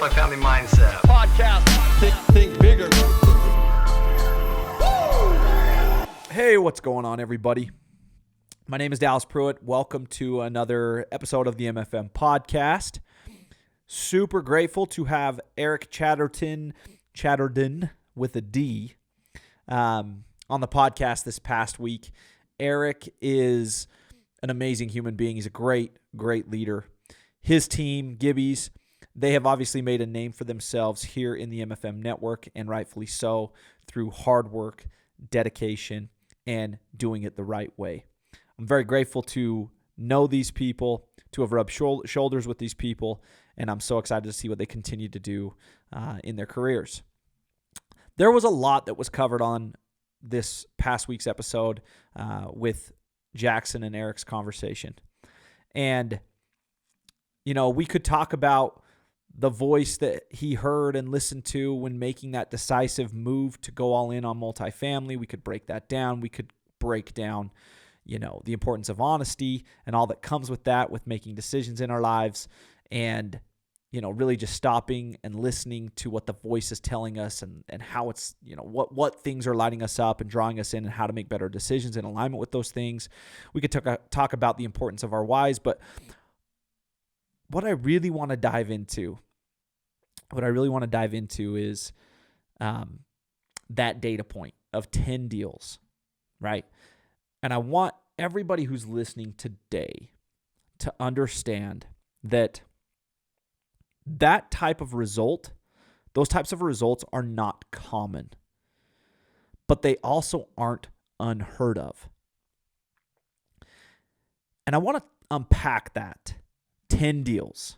Multifamily Mindset Podcast. Think bigger. Hey, what's going on, everybody? My name is Dallas Pruitt. Welcome to another episode of the MFM Podcast. Super grateful to have Eric Chadderdon with a D on the podcast this past week. Eric is an amazing human being. He's a great leader. His team, Gibbies, they have obviously made a name for themselves here in the MFM network, and rightfully so, through hard work, dedication, and doing it the right way. I'm very grateful to know these people, to have rubbed shoulders with these people, and I'm so excited to see what they continue to do in their careers. There was a lot that was covered on this past week's episode with Jackson and Eric's conversation. And, you know, we could talk about the voice that he heard and listened to when making that decisive move to go all in on multifamily. We could break that down. We could break down, you know, the importance of honesty and all that comes with that, with making decisions in our lives, and, you know, really just stopping and listening to what the voice is telling us and how it's, you know, what things are lighting us up and drawing us in and how to make better decisions in alignment with those things. We could talk about the importance of our whys, but what I really want to dive into is that data point of 10 deals, right? And I want everybody who's listening today to understand that type of result, those types of results are not common, but they also aren't unheard of. And I want to unpack that 10 deals,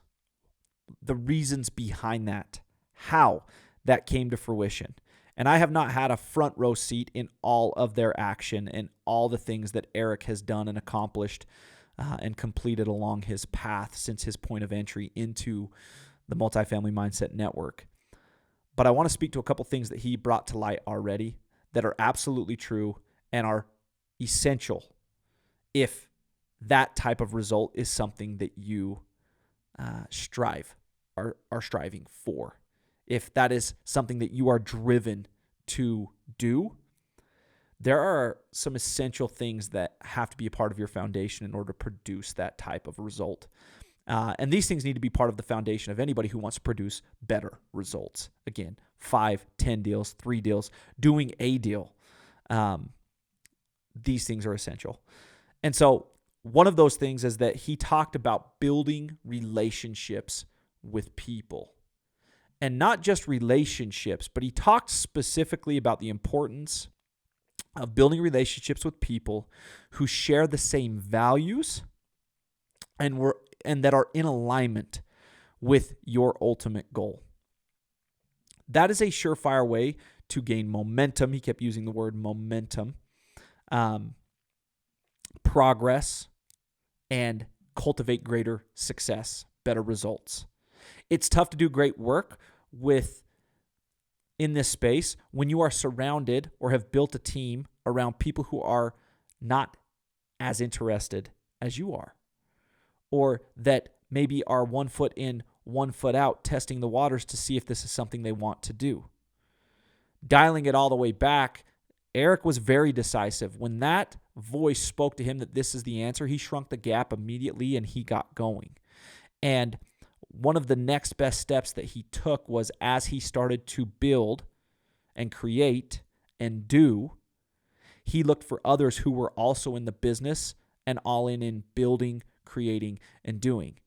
the reasons behind that, how that came to fruition. And I have not had a front row seat in all of their action and all the things that Eric has done and accomplished and completed along his path since his point of entry into the Multifamily Mindset Network. But I want to speak to a couple things that he brought to light already that are absolutely true and are essential if that type of result is something that you are striving for. If that is something that you are driven to do, there are some essential things that have to be a part of your foundation in order to produce that type of result. And these things need to be part of the foundation of anybody who wants to produce better results. Again, 5, 10 deals, 3 deals, doing a deal. These things are essential. And so one of those things is that he talked about building relationships with people. And not just relationships, but he talked specifically about the importance of building relationships with people who share the same values and that are in alignment with your ultimate goal. That is a surefire way to gain momentum. He kept using the word momentum, progress, and cultivate greater success, better results. It's tough to do great work in this space when you are surrounded or have built a team around people who are not as interested as you are, or that maybe are 1 foot in, 1 foot out, testing the waters to see if this is something they want to do. Dialing it all the way back, Eric was very decisive. When that voice spoke to him that this is the answer, he shrunk the gap immediately and he got going. And one of the next best steps that he took was, as he started to build and create and do, he looked for others who were also in the business and all in building, creating, and doing.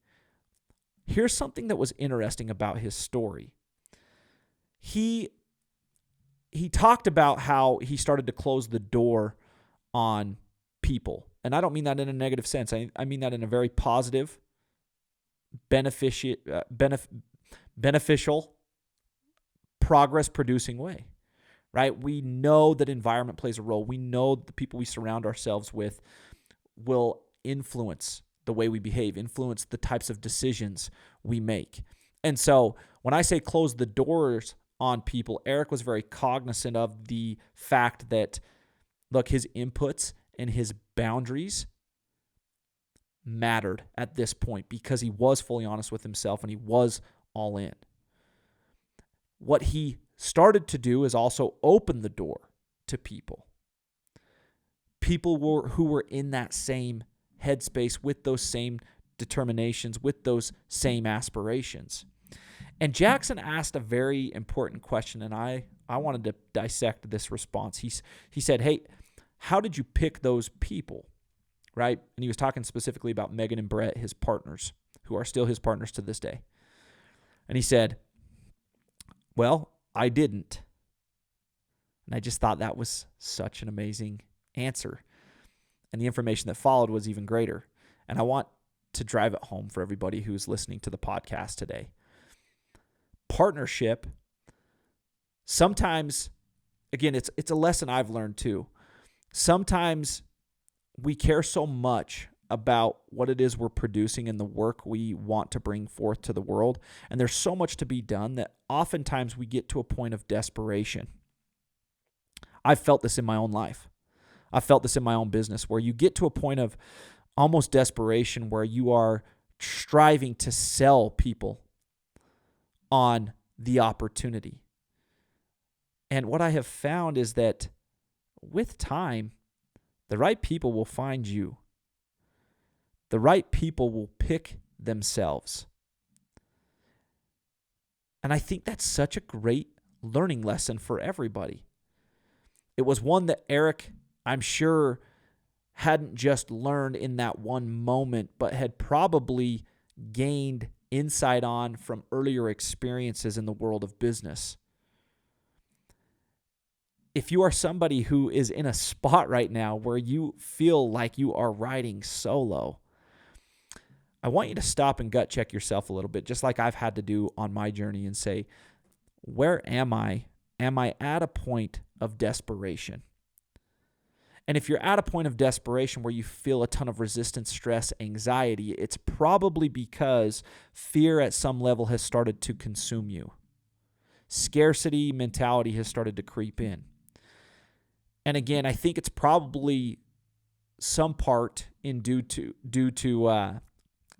Here's something that was interesting about his story. He talked about how he started to close the door on people. And I don't mean that in a negative sense. I mean that in a very positive, beneficial, progress-producing way, right? We know that environment plays a role. We know the people we surround ourselves with will influence the way we behave, influence the types of decisions we make. And so when I say close the doors on people, Eric was very cognizant of the fact that, look, his inputs and his boundaries mattered at this point because he was fully honest with himself and he was all in. what he started to do is also open the door to people. People who were in that same headspace with those same determinations, with those same aspirations. And Jackson asked a very important question, and I wanted to dissect this response. He said, hey, how did you pick those people, right? And he was talking specifically about Megan and Brett, his partners, who are still his partners to this day. And he said, well, I didn't. And I just thought that was such an amazing answer. And the information that followed was even greater. And I want to drive it home for everybody who's listening to the podcast today. Partnership, sometimes, again, it's a lesson I've learned too. Sometimes we care so much about what it is we're producing and the work we want to bring forth to the world, and there's so much to be done that oftentimes we get to a point of desperation. I've felt this in my own life. I've felt this in my own business, where you get to a point of almost desperation where you are striving to sell people on the opportunity. And what I have found is that with time, the right people will find you. The right people will pick themselves. And I think that's such a great learning lesson for everybody. It was one that Eric, I'm sure, hadn't just learned in that one moment, but had probably gained insight on from earlier experiences in the world of business. If you are somebody who is in a spot right now where you feel like you are riding solo, I want you to stop and gut check yourself a little bit, just like I've had to do on my journey, and say, where am I? Am I at a point of desperation? And if you're at a point of desperation where you feel a ton of resistance, stress, anxiety, it's probably because fear at some level has started to consume you. Scarcity mentality has started to creep in. And again, I think it's probably some part due to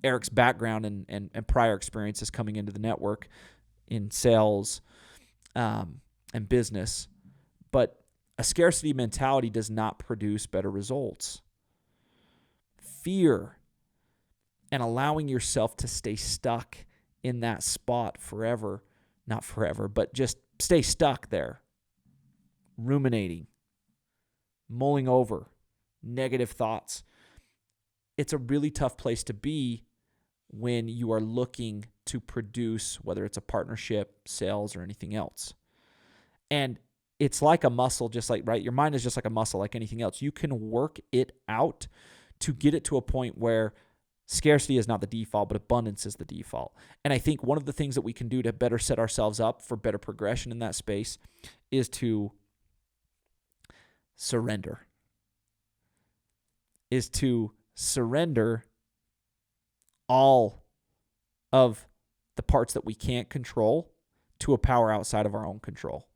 Eric's background and prior experiences coming into the network in sales and business. But a scarcity mentality does not produce better results. Fear and allowing yourself to stay stuck in that spot forever, not forever, but just stay stuck there, ruminating, mulling over negative thoughts. It's a really tough place to be when you are looking to produce, whether it's a partnership, sales, or anything else. And it's like a muscle, just like, right? Your mind is just like a muscle, like anything else. You can work it out to get it to a point where scarcity is not the default, but abundance is the default. And I think one of the things that we can do to better set ourselves up for better progression in that space is to surrender. All of the parts that we can't control to a power outside of our own control.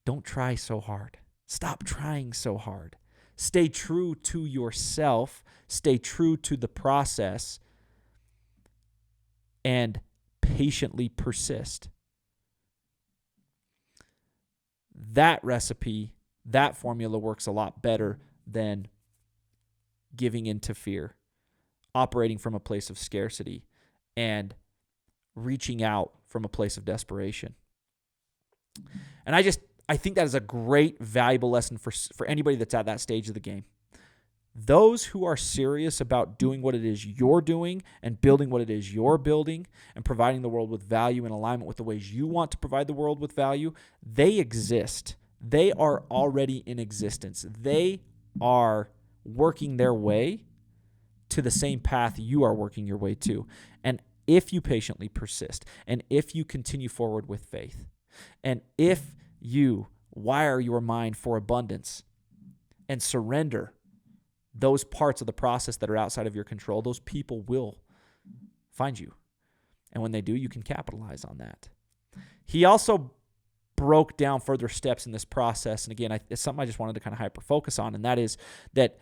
Don't try so hard. Stop trying so hard. Stay true to yourself. Stay true to the process and patiently persist. That recipe, that formula works a lot better than giving into fear, operating from a place of scarcity, and reaching out from a place of desperation. And I think that is a great, valuable lesson for anybody that's at that stage of the game. Those who are serious about doing what it is you're doing and building what it is you're building and providing the world with value in alignment with the ways you want to provide the world with value, they exist. They are already in existence. They are working their way to the same path you are working your way to. And if you patiently persist, and if you continue forward with faith, and if you wire your mind for abundance and surrender those parts of the process that are outside of your control, those people will find you. And when they do, you can capitalize on that. He also broke down further steps in this process. And again, it's something I just wanted to kind of hyper-focus on, and that is that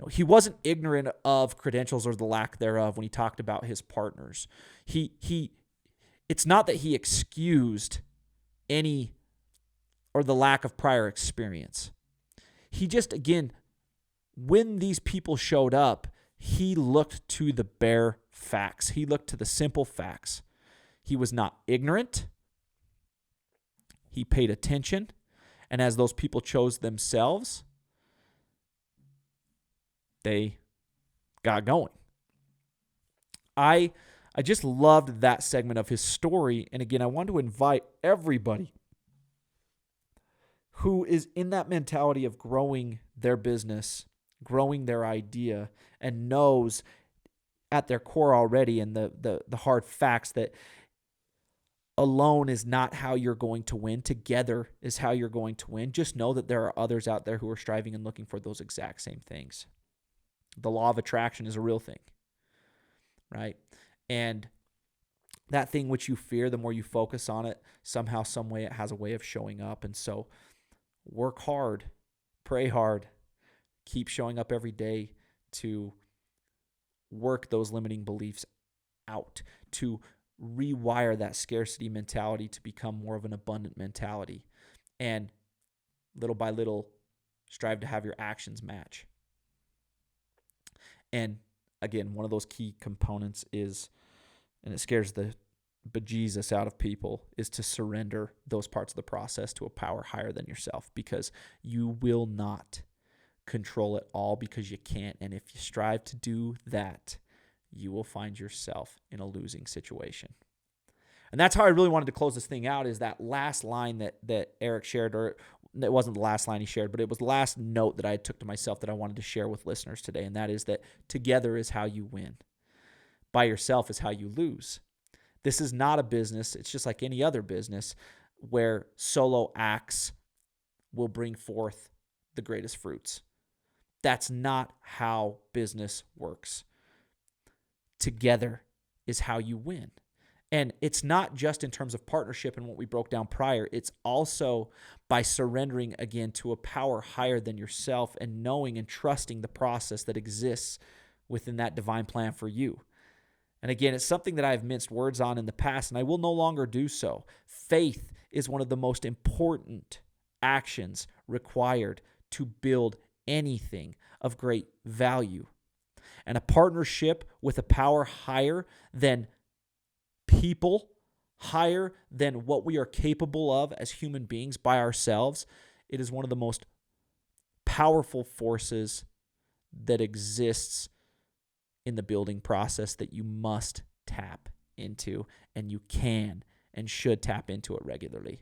he wasn't ignorant of credentials or the lack thereof when he talked about his partners. It's not that he excused any or the lack of prior experience. He just, again, when these people showed up, he looked to the bare facts. He looked to the simple facts. He was not ignorant. He paid attention. And as those people chose themselves, they got going. I just loved that segment of his story. And again, I want to invite everybody who is in that mentality of growing their business, growing their idea, and knows at their core already and the hard facts that alone is not how you're going to win. Together is how you're going to win. Just know that there are others out there who are striving and looking for those exact same things. The law of attraction is a real thing, right? And that thing which you fear, the more you focus on it, somehow, some way, it has a way of showing up. And so work hard, pray hard, keep showing up every day to work those limiting beliefs out, to rewire that scarcity mentality to become more of an abundant mentality. And little by little, strive to have your actions match. And again, one of those key components is, and it scares the bejesus out of people, is to surrender those parts of the process to a power higher than yourself, because you will not control it all, because you can't. And if you strive to do that, you will find yourself in a losing situation. And that's how I really wanted to close this thing out, is that last line that Eric shared, or it wasn't the last line he shared, but it was the last note that I took to myself that I wanted to share with listeners today. And that is that together is how you win. By yourself is how you lose. This is not a business. It's just like any other business where solo acts will bring forth the greatest fruits. That's not how business works. Together is how you win. And it's not just in terms of partnership and what we broke down prior. It's also by surrendering again to a power higher than yourself and knowing and trusting the process that exists within that divine plan for you. And again, it's something that I've minced words on in the past, and I will no longer do so. Faith is one of the most important actions required to build anything of great value. And a partnership with a power higher than people, higher than what we are capable of as human beings by ourselves, it is one of the most powerful forces that exists in the building process that you must tap into, and you can and should tap into it regularly.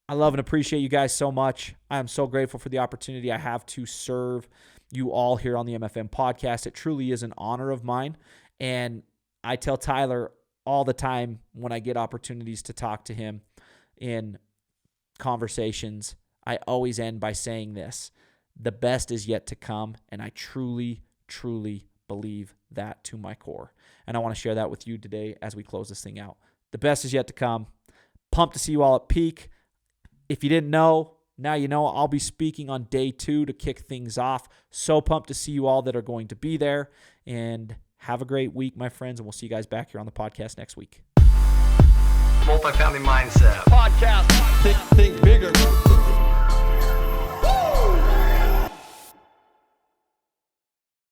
I love and appreciate you guys so much. I am so grateful for the opportunity I have to serve you all here on the MFM Podcast. It truly is an honor of mine. And I tell Tyler all the time when I get opportunities to talk to him in conversations, I always end by saying this: the best is yet to come. And I truly believe that to my core. And I want to share that with you today as we close this thing out. The best is yet to come. Pumped to see you all at Peak. If you didn't know, now you know. I'll be speaking on day 2 to kick things off. So pumped to see you all that are going to be there. And have a great week, my friends, and we'll see you guys back here on the podcast next week. Multifamily Mindset Podcast. Think bigger.